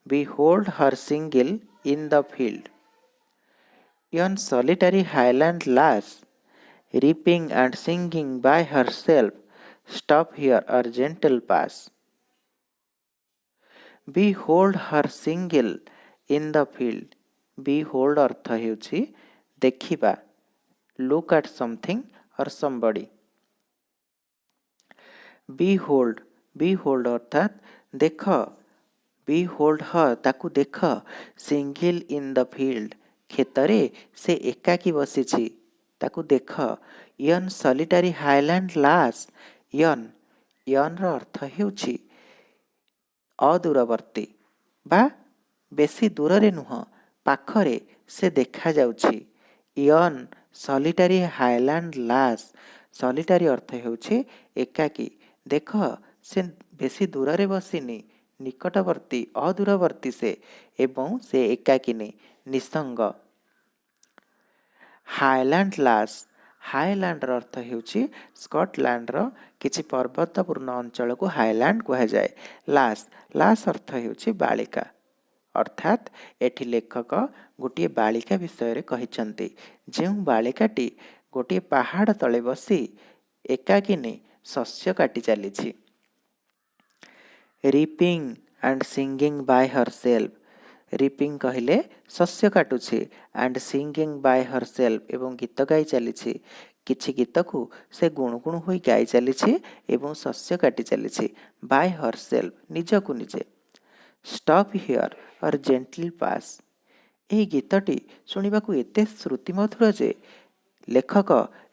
S1: Behold her single in the field. Yon solitary highland lass, reaping and singing by herself, stop here or gentle pass. Behold her single in the field. Behold अर्थ ହେଉଛି ଦେଖିବା, look at something or somebody. Behold अर्थात देख, behold her ताकू देख, single in the field खेतरे से एकाकी बसिछि ताकू देख। yon solitary highland lass, yon ର अर्थ ହେଉଛି ଅଦୂରବର୍ତ୍ତୀ ବା ବେଶୀ ଦୂରରେ ନୁହଁ, ପାଖରେ ସେ ଦେଖାଯାଉଛି। yon solitary highland lass, solitary ଅର୍ଥ ହେଉଛି ଏକାକୀ, ଦେଖ ସେ ବେଶୀ ଦୂରରେ ବସିନି, ନିକଟବର୍ତ୍ତୀ ଅଦୂରବର୍ତ୍ତୀ ସେ, ଏବଂ ସେ ଏକାକିନୀ ନିସଙ୍ଗ। ହାଇଲାଣ୍ଡ ଲାସ୍, ହାଇଲାଣ୍ଡର ଅର୍ଥ ହେଉଛି ସ୍କଟଲ୍ୟାଣ୍ଡର କିଛି ପର୍ବତପୂର୍ଣ୍ଣ ଅଞ୍ଚଳକୁ ହାଇଲାଣ୍ଡ କୁହାଯାଏ। ଲାସ୍ ଅର୍ଥ ହେଉଛି ବାଳିକା, ଅର୍ଥାତ୍ ଏଠି ଲେଖକ ଗୋଟିଏ ବାଳିକା ବିଷୟରେ କହିଛନ୍ତି, ଯେଉଁ ବାଳିକାଟି ଗୋଟିଏ ପାହାଡ଼ ତଳେ ବସି ଏକାକିନୀ ଶସ୍ୟ କାଟି ଚାଲିଛି। ରିପିଂ ଆଣ୍ଡ ସିଙ୍ଗିଂ ବାଇ ହରସେଲ୍ଫ, ରିପିଂ କହିଲେ ଶସ୍ୟ କାଟୁଛି, ଆଣ୍ଡ ସିଙ୍ଗିଂ ବାଇ ହରସେଲ୍ଫ ଏବଂ ଗୀତ ଗାଇ ଚାଲିଛି। କିଛି ଗୀତକୁ ସେ ଗୁଣୁଗୁଣୁ ହୋଇ ଗାଇ ଚାଲିଛି ଏବଂ ଶସ୍ୟ କାଟି ଚାଲିଛି। ବାଇ ହରସେଲ୍ଫ ନିଜକୁ ନିଜେ। Stop here or gently pass, ଏହି ଗୀତଟି ଶୁଣିବାକୁ ଏତେ ଶ୍ରୁତିମଧୁର ଯେ ଲେଖକ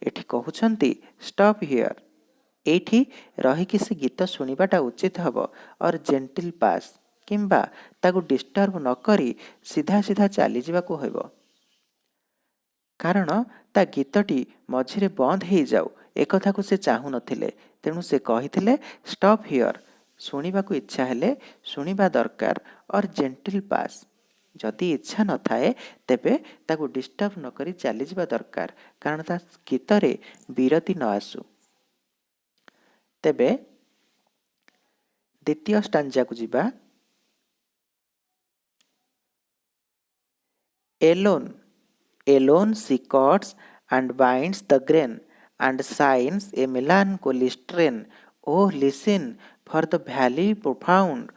S1: ଏଠି କହୁଛନ୍ତି ଷ୍ଟପ୍ ହିଅର, ଏଇଠି ରହିକି ସେ ଗୀତ ଶୁଣିବାଟା ଉଚିତ ହେବ। ଅର୍ ଜେଣ୍ଟିଲ୍ ପାସ୍, କିମ୍ବା ତାକୁ ଡିଷ୍ଟର୍ବ ନ କରି ସିଧା ସିଧା ଚାଲିଯିବାକୁ ହେବ, କାରଣ ତା ଗୀତଟି ମଝିରେ ବନ୍ଦ ହେଇଯାଉ ଏକଥାକୁ ସେ ଚାହୁଁନଥିଲେ। ତେଣୁ ସେ କହିଥିଲେ ଷ୍ଟପ୍ ହିଅର, ଶୁଣିବାକୁ ଇଚ୍ଛା ହେଲେ ଶୁଣିବା ଦରକାର। ଅର୍ ଜେଣ୍ଟିଲ୍ ପାସ୍, ଯଦି ଇଚ୍ଛା ନଥାଏ ତେବେ ତାକୁ ଡିଷ୍ଟର୍ବ ନ କରି ଚାଲିଯିବା ଦରକାର, କାରଣ ତା ଗୀତରେ ବିରତି ନ ଆସୁ। ତେବେ ଦ୍ୱିତୀୟ ଷ୍ଟାଞ୍ଜାକୁ ଯିବା। Alone she cuts and binds the grain and signs a melancholy strain. Oh, listen, for the valley profound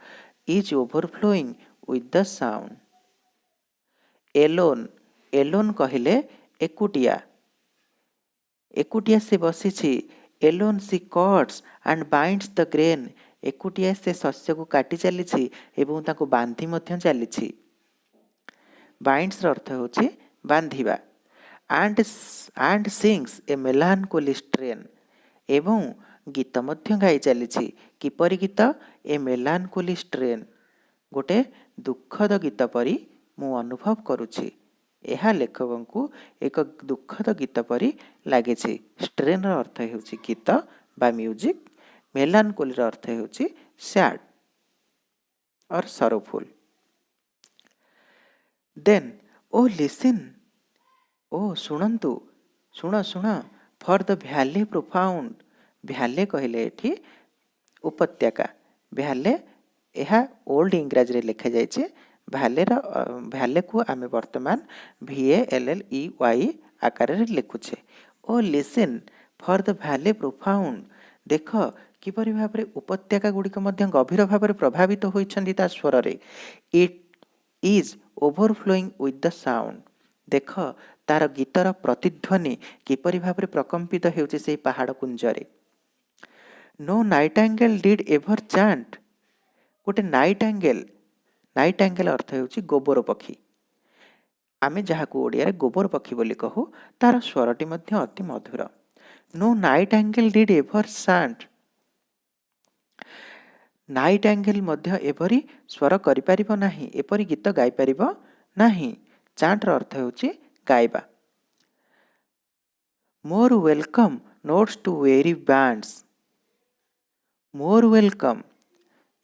S1: is overflowing with the sound. Alone କହିଲେ ଏକୁଟିଆ, ଏକୁଟିଆ ସେ ବସିଛି। Alone she cuts and binds the grain, ଏକୁଟିଆ ସେ ଶସ୍ୟକୁ କାଟି ଚାଲିଛି ଏବଂ ତାକୁ ବାନ୍ଧି ମଧ୍ୟ ଚାଲିଛି। ବାଇଣ୍ଡ୍ସର ଅର୍ଥ ହେଉଛି ବାନ୍ଧିବା। and sings a melancholy strain, ଏବଂ ଗୀତ ମଧ୍ୟ ଗାଇ ଚାଲିଛି। କିପରି ଗୀତ? ଏ melancholy strain, ଗୋଟେ ଦୁଃଖଦ ଗୀତ ପରି ମୁଁ ଅନୁଭବ କରୁଛି। ଏହା ଲେଖକଙ୍କୁ ଏକ ଦୁଃଖଦ ଗୀତ ପରି ଲାଗିଛି। ଷ୍ଟ୍ରେନ୍ର ଅର୍ଥ ହେଉଛି ଗୀତ ବା ମ୍ୟୁଜିକ୍, ମେଲାନକୋଲିର ଅର୍ଥ ହେଉଛି ସ୍ୟାଡ୍ ଅର୍ ସରଫୁଲ୍। ଦେନ୍ ଓ ଲିସିନ୍, ଓ ଶୁଣନ୍ତୁ, ଶୁଣ, ଫର୍ ଦ ଭ୍ୟାଲି ପ୍ରୋଫାଉଣ୍ଡ, ଭ୍ୟାଲେ କହିଲେ ଏଠି ଉପତ୍ୟକା, ଭ୍ୟାଲେ ଏହା ଓଲ୍ଡ ଇଂରାଜୀରେ ଲେଖାଯାଇଛି। ଭ୍ୟାଲେକୁ ଆମେ ବର୍ତ୍ତମାନ VALLEY ଆକାରରେ ଲେଖୁଛେ। ଓ listen for the valley profound, ଦେଖ କିପରି ଭାବରେ ଉପତ୍ୟକା ଗୁଡ଼ିକ ମଧ୍ୟ ଗଭୀର ଭାବରେ ପ୍ରଭାବିତ ହୋଇଛନ୍ତି ତା ସ୍ୱରରେ। It is ଓଭରଫ୍ଲୋଇଂ with the sound, ଦେଖ ତାର ଗୀତର ପ୍ରତିଧ୍ୱନି କିପରି ଭାବରେ ପ୍ରକମ୍ପିତ ହେଉଛି ସେହି ପାହାଡ଼ କୁଞ୍ଜରେ। ନୋ ନାଇଟାଙ୍ଗେଲ ଡିଡ୍ ଏଭର ଚାଣ୍ଟ, ଗୋଟେ ନାଇଟାଙ୍ଗେଲ ଅର୍ଥ ହେଉଛି ଗୋବର ପକ୍ଷୀ, ଆମେ ଯାହାକୁ ଓଡ଼ିଆରେ ଗୋବର ପକ୍ଷୀ ବୋଲି କହୁ, ତାର ସ୍ୱରଟି ମଧ୍ୟ ଅତି ମଧୁର। ନୋ ନାଇଟାଙ୍ଗେଲ ଡିଡ୍ ଏଭର ଚାଣ୍ଟ, ନାଇଟାଙ୍ଗେଲ ମଧ୍ୟ ଏପରି ସ୍ୱର କରିପାରିବ ନାହିଁ, ଏପରି ଗୀତ ଗାଇପାରିବ ନାହିଁ। ଚାଣ୍ଟର ଅର୍ଥ ହେଉଛି ଗାଇବା। More welcome notes to weary bands, more welcome.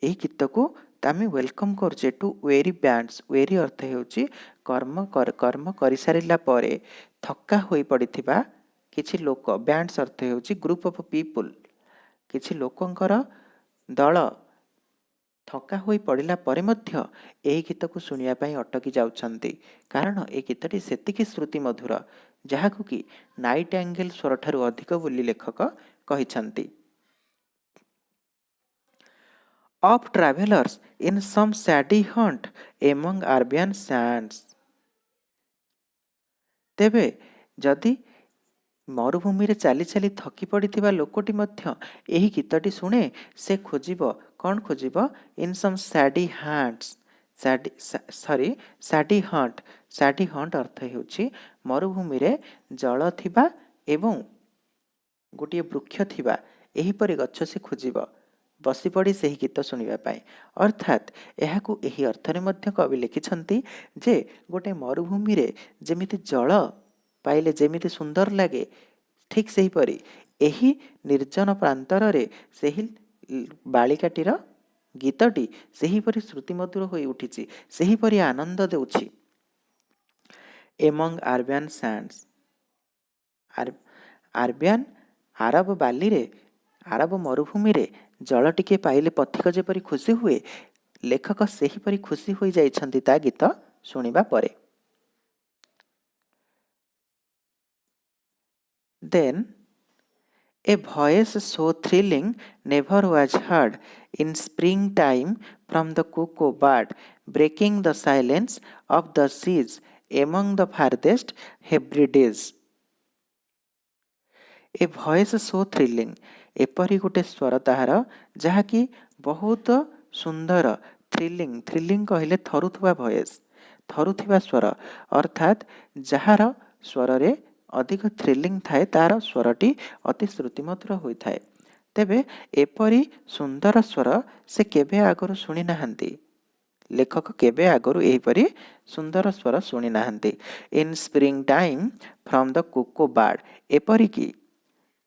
S1: ଏହି ଗୀତକୁ ଆମେ ୱେଲକମ୍ କରୁଛେ ଟୁ ୱେରି ବ୍ୟାଣ୍ଡସ୍। ୱେରି ଅର୍ଥ ହେଉଛି କର୍ମ କରିସାରିଲା ପରେ ଥକା ହୋଇପଡ଼ିଥିବା କିଛି ଲୋକ। ବ୍ୟାଣ୍ଡସ୍ ଅର୍ଥ ହେଉଛି ଗ୍ରୁପ୍ ଅଫ୍ ପିପୁଲ୍। କିଛି ଲୋକଙ୍କର ଦଳ ଥକା ହୋଇ ପଡ଼ିଲା ପରେ ମଧ୍ୟ ଏହି ଗୀତକୁ ଶୁଣିବା ପାଇଁ ଅଟକି ଯାଉଛନ୍ତି, କାରଣ ଏହି ଗୀତଟି ସେତିକି ଶ୍ରୁତି ମଧୁର, ଯାହାକୁ କି ନାଇଟିଙ୍ଗେଲ୍ ସ୍ୱରଠାରୁ ଅଧିକ ବୋଲି ଲେଖକ କହିଛନ୍ତି। Of travelers in some shady hunt among Arabian sands। ତେବେ ଯଦି ମରୁଭୂମିରେ ଚାଲି ଚାଲି ଥକି ପଡ଼ିଥିବା ଲୋକଟି ମଧ୍ୟ ଏହି ଗୀତଟି ଶୁଣେ, ସେ ଖୋଜିବ କ'ଣ ଖୋଜିବ? In some shady haunts. Shady haunt. Shady haunt ଅର୍ଥ ହେଉଛି ମରୁଭୂମିରେ ଜଳ ଥିବା ଏବଂ ଗୋଟିଏ ବୃକ୍ଷ ଥିବା ଏହିପରି ଗଛ ସେ ଖୋଜିବ, ବସିପଡ଼ି ସେହି ଗୀତ ଶୁଣିବା ପାଇଁ। ଅର୍ଥାତ୍ ଏହାକୁ ଏହି ଅର୍ଥରେ ମଧ୍ୟ କବି ଲେଖିଛନ୍ତି ଯେ ଗୋଟେ ମରୁଭୂମିରେ ଯେମିତି ଜଳ ପାଇଲେ ଯେମିତି ସୁନ୍ଦର ଲାଗେ, ଠିକ୍ ସେହିପରି ଏହି ନିର୍ଜନ ପ୍ରାନ୍ତରରେ ସେହି ବାଳିକାଟିର ଗୀତଟି ସେହିପରି ଶ୍ରୁତିମଧୁର ହୋଇ ଉଠିଛି, ସେହିପରି ଆନନ୍ଦ ଦେଉଛି। Among Arabian sands. ଆରବିଆନ୍ ଆରବ ବାଲିରେ, ଆରବ ମରୁଭୂମିରେ ଜଳ ଟିକେ ପାଇଲେ ପଥିକ ଯେପରି ଖୁସି ହୁଏ, ଲେଖକ ସେହିପରି ଖୁସି ହୋଇଯାଇଛନ୍ତି ତା ଗୀତ ଶୁଣିବା ପରେ। Then a voice so thrilling never was heard in springtime from the cuckoo bird, breaking the silence of the seas among the farthest Hebrides। A voice so thrilling. ଏପରି ଗୋଟେ ସ୍ୱର ତାହାର ଯାହାକି ବହୁତ ସୁନ୍ଦର। ଥ୍ରିଲିଂ। ଥ୍ରିଲିଂ କହିଲେ ଥରୁଥିବା ଭଏସ୍, ଥରୁଥିବା ସ୍ୱର, ଅର୍ଥାତ୍ ଯାହାର ସ୍ୱରରେ ଅଧିକ ଥ୍ରିଲିଂ ଥାଏ ତାହାର ସ୍ୱରଟି ଅତି ଶ୍ରୁତିମଧୁର ହୋଇଥାଏ। ତେବେ ଏପରି ସୁନ୍ଦର ସ୍ୱର ସେ କେବେ ଆଗରୁ ଶୁଣି ନାହାନ୍ତି। ଲେଖକ କେବେ ଆଗରୁ ଏହିପରି ସୁନ୍ଦର ସ୍ୱର ଶୁଣି ନାହାନ୍ତି। In spring time from the cuckoo bird. ଏପରିକି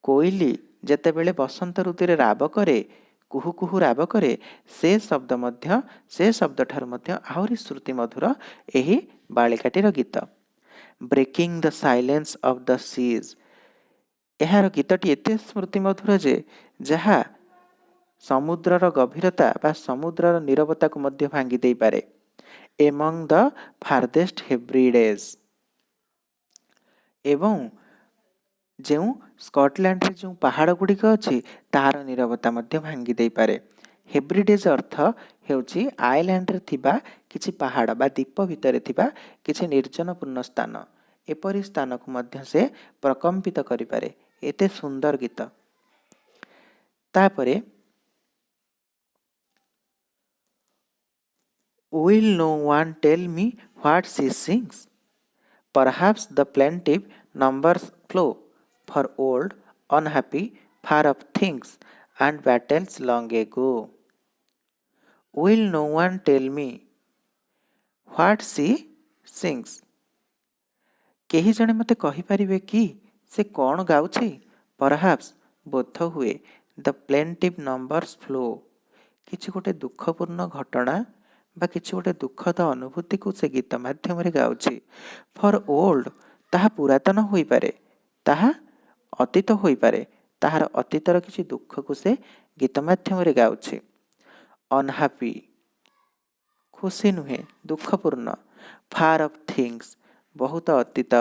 S1: କୋଇଲି ଯେତେବେଳେ ବସନ୍ତ ଋତୁରେ ରାବ କରେ, କୁହୁ କୁହୁ ରାବ କରେ, ସେ ଶବ୍ଦଠାରୁ ମଧ୍ୟ ଆହୁରି ଶ୍ରୁତିମଧୁର ଏହି ବାଳିକାଟିର ଗୀତ। Breaking the silence of the seas. ଏହାର ଗୀତଟି ଏତେ ସ୍ମୃତିମଧୁର ଯେ ଯାହା ସମୁଦ୍ରର ଗଭୀରତା ବା ସମୁଦ୍ରର ନୀରବତାକୁ ମଧ୍ୟ ଭାଙ୍ଗି ଦେଇପାରେ। Among the farthest Hebrides. ଏବଂ ଯେଉଁ ସ୍କଟଲ୍ୟାଣ୍ଡରେ ଯେଉଁ ପାହାଡ଼ ଗୁଡ଼ିକ ଅଛି ତାହାର ନୀରବତା ମଧ୍ୟ ଭାଙ୍ଗି ଦେଇପାରେ। ହେବ୍ରିଡେଜ୍ ଅର୍ଥ ହେଉଛି ଆଇଲ୍ୟାଣ୍ଡରେ ଥିବା କିଛି ପାହାଡ଼ ବା ଦ୍ୱୀପ ଭିତରେ ଥିବା କିଛି ନିର୍ଜନପୂର୍ଣ୍ଣ ସ୍ଥାନ। ଏପରି ସ୍ଥାନକୁ ମଧ୍ୟ ସେ ପ୍ରକମ୍ପିତ କରିପାରେ। ଏତେ ସୁନ୍ଦର ଗୀତ। ତାପରେ Will no one tell me what she sings? Perhaps the plaintive numbers flow for old, unhappy, far-off things and battles long ago. Will no one tell me what she sings? କେହି ଜଣେ ମୋତେ କହିପାରିବେ କି ସେ କ'ଣ ଗାଉଛି? Perhaps ବୋଧ ହୁଏ, the plaintive numbers flow, କିଛି ଗୋଟେ ଦୁଃଖପୂର୍ଣ୍ଣ ଘଟଣା ବା କିଛି ଗୋଟେ ଦୁଃଖଦ ଅନୁଭୂତିକୁ ସେ ଗୀତ ମାଧ୍ୟମରେ ଗାଉଛି। ଫର୍ ଓଲ୍ଡ, ତାହା ପୁରାତନ ହୋଇପାରେ, ତାହା ଅତୀତ ହୋଇପାରେ, ତାହାର ଅତୀତର କିଛି ଦୁଃଖକୁ ସେ ଗୀତ ମାଧ୍ୟମରେ ଗାଉଛି। ଅନହାପି, ଖୁସି ନୁହେଁ, ଦୁଃଖପୂର୍ଣ୍ଣ। ଫାର୍ ଅଫ୍ ଥିଙ୍ଗସ୍, ବହୁତ ଅତୀତ।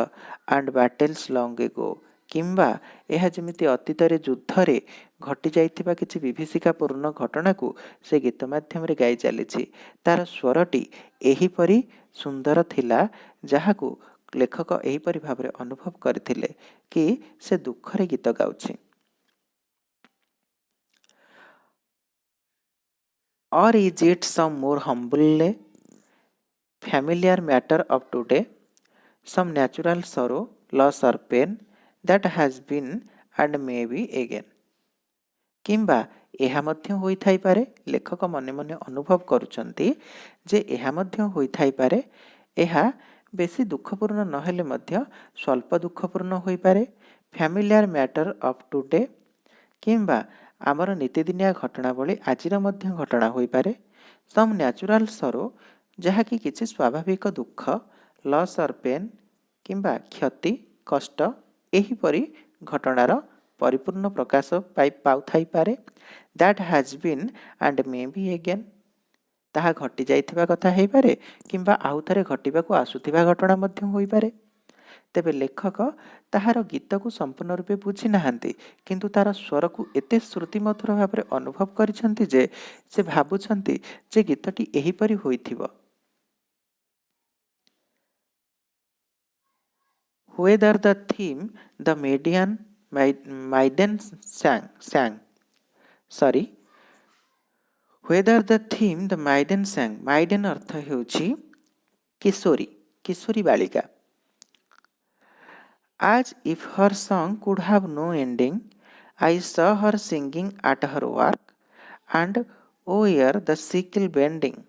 S1: ଆଣ୍ଡ ବ୍ୟାଟେଲ୍ସ ଲଙ୍ଗ ଏଗୋ, କିମ୍ବା ଏହା ଯେମିତି ଅତୀତରେ ଯୁଦ୍ଧରେ ଘଟି ଯାଇଥିବା କିଛି ବିଭୀଷିକାପୂର୍ଣ୍ଣ ଘଟଣାକୁ ସେ ଗୀତ ମାଧ୍ୟମରେ ଗାଇ ଚାଲିଛି। ତାର ସ୍ୱରଟି ଏହିପରି ସୁନ୍ଦର ଥିଲା ଯାହାକୁ ଲେଖକ ଏହିପରି ଭାବରେ ଅନୁଭବ କରିଥିଲେ କି ସେ ଦୁଃଖରେ ଗୀତ ଗାଉଛି। Or is it some more humble, familiar matter of today, some natural sorrow, loss or pain that has been and may be again? କିମ୍ବା ଏହା ମଧ୍ୟ ହୋଇଥାଇପାରେ, ଲେଖକ ମନେ ମନେ ଅନୁଭବ କରୁଛନ୍ତି ଯେ ଏହା ମଧ୍ୟ ହୋଇଥାଇପାରେ, ଏହା ବେଶୀ ଦୁଃଖପୂର୍ଣ୍ଣ ନହେଲେ ମଧ୍ୟ ସ୍ୱଳ୍ପ ଦୁଃଖପୂର୍ଣ୍ଣ ହୋଇପାରେ। ଫ୍ୟାମିଲିଆର ମ୍ୟାଟର ଅଫ୍ ଟୁଡେ, କିମ୍ବା आमर नीतिदिनिया घटना भली आजिर मध्य घटना होई पारे। सम न्याचुराल सरो जहाँकि किसी स्वाभाविक दुख लॉस और पेन किंबा क्षति कष्ट एहीपरि घटनार परिपूर्ण प्रकाश पाउथाई पारे। That has been and may be again ताहा घटी जाइथिबा कथा हेई पारे किंबा आउ थरे घटिबाकू आसुथिबा घटना मध्य होई पारे। तेबे लेखक ताहार गीत को संपूर्ण रूपे बुझी नाहांती किंतु तार स्वर को एते श्रुतिमधुर भाव अनुभव करिसेंती जे से भाबुछंती जे गीतटी एहीपरि होइथिबो। Whether the theme the maiden sang sorry whether the theme the maiden sang maiden अर्थ हेउछि किशोरी किशोरी बालिका। As if her song could have no ending, I saw her singing at her work, and oh, here the sickle bending.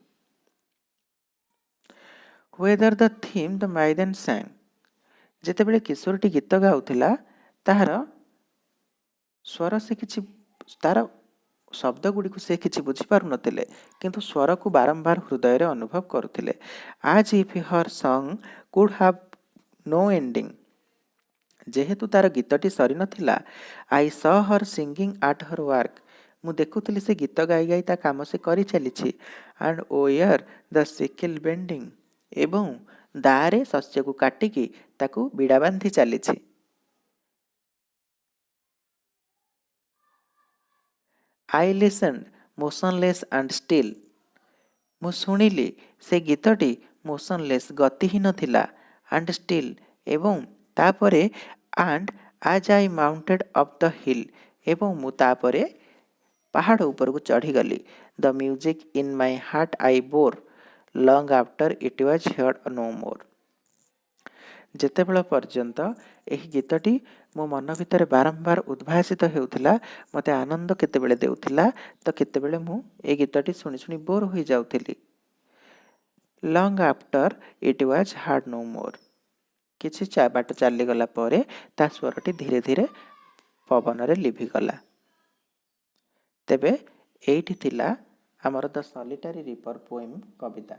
S1: Whether the theme the maiden sang, ଯେତେବେଳେ କିଶୋରଟି ଗୀତ ଗାଉଥିଲା ତାହାର ସ୍ୱର ସେ କିଛି ତାର ଶବ୍ଦ ଗୁଡ଼ିକୁ ସେ କିଛି ବୁଝିପାରୁନଥିଲେ କିନ୍ତୁ ସ୍ୱରକୁ ବାରମ୍ବାର ହୃଦୟରେ ଅନୁଭବ କରୁଥିଲେ। As if her song could have no ending, ଯେହେତୁ ତାର ଗୀତଟି ସରିନଥିଲା ଆଇ ସ ହର୍ ସିଙ୍ଗିଂ ଆଟ୍ ହର୍ ୱାର୍କ ମୁଁ ଦେଖୁଥିଲି ସେ ଗୀତ ଗାଇ ଗାଇ ତା କାମ ସେ କରି ଚାଲିଛି। ଆଣ୍ଡ ଓୟର୍ ଦ ସିକିଲ୍ ବେଣ୍ଡିଂ ଏବଂ ଦାରେ ଶସ୍ୟକୁ କାଟିକି ତାକୁ ବିଡ଼ା ବାନ୍ଧି ଚାଲିଛି। ଆଇ ଲିସନ୍ଡ ମୋସନଲେସ୍ ଆଣ୍ଡ ଷ୍ଟିଲ୍ ମୁଁ ଶୁଣିଲି ସେ ଗୀତଟି ମୋସନଲେସ୍ ଗତିହୀନ ଥିଲା ଆଣ୍ଡ ଷ୍ଟିଲ୍ ଏବଂ ତାପରେ and as I mounted up the hill ଏବଂ ମୁଁ ତାପରେ ପାହାଡ଼ ଉପରକୁ ଚଢ଼ିଗଲି। The music in my heart I bore long after it was heard no more. ଯେତେବେଳ ପର୍ଯ୍ୟନ୍ତ ଏହି ଗୀତଟି ମୋ ମନ ଭିତରେ ବାରମ୍ବାର ଉଦ୍ଭାସିତ ହେଉଥିଲା ମୋତେ ଆନନ୍ଦ କେତେବେଳେ ଦେଉଥିଲା ତ କେତେବେଳେ ମୁଁ ଏ ଗୀତଟି ଶୁଣି ଶୁଣି ବୋର୍ ହୋଇଯାଉଥିଲି। Long after it was heard no more କିଛି ବାଟ ଚାଲିଗଲା ପରେ ତା ସ୍ୱରଟି ଧୀରେ ଧୀରେ ପବନରେ ଲିଭିଗଲା। ତେବେ ଏଇଠି ଥିଲା ଆମର ଦ ସଲିଟାରୀ ରିପର ପୋଏମ୍ କବିତା।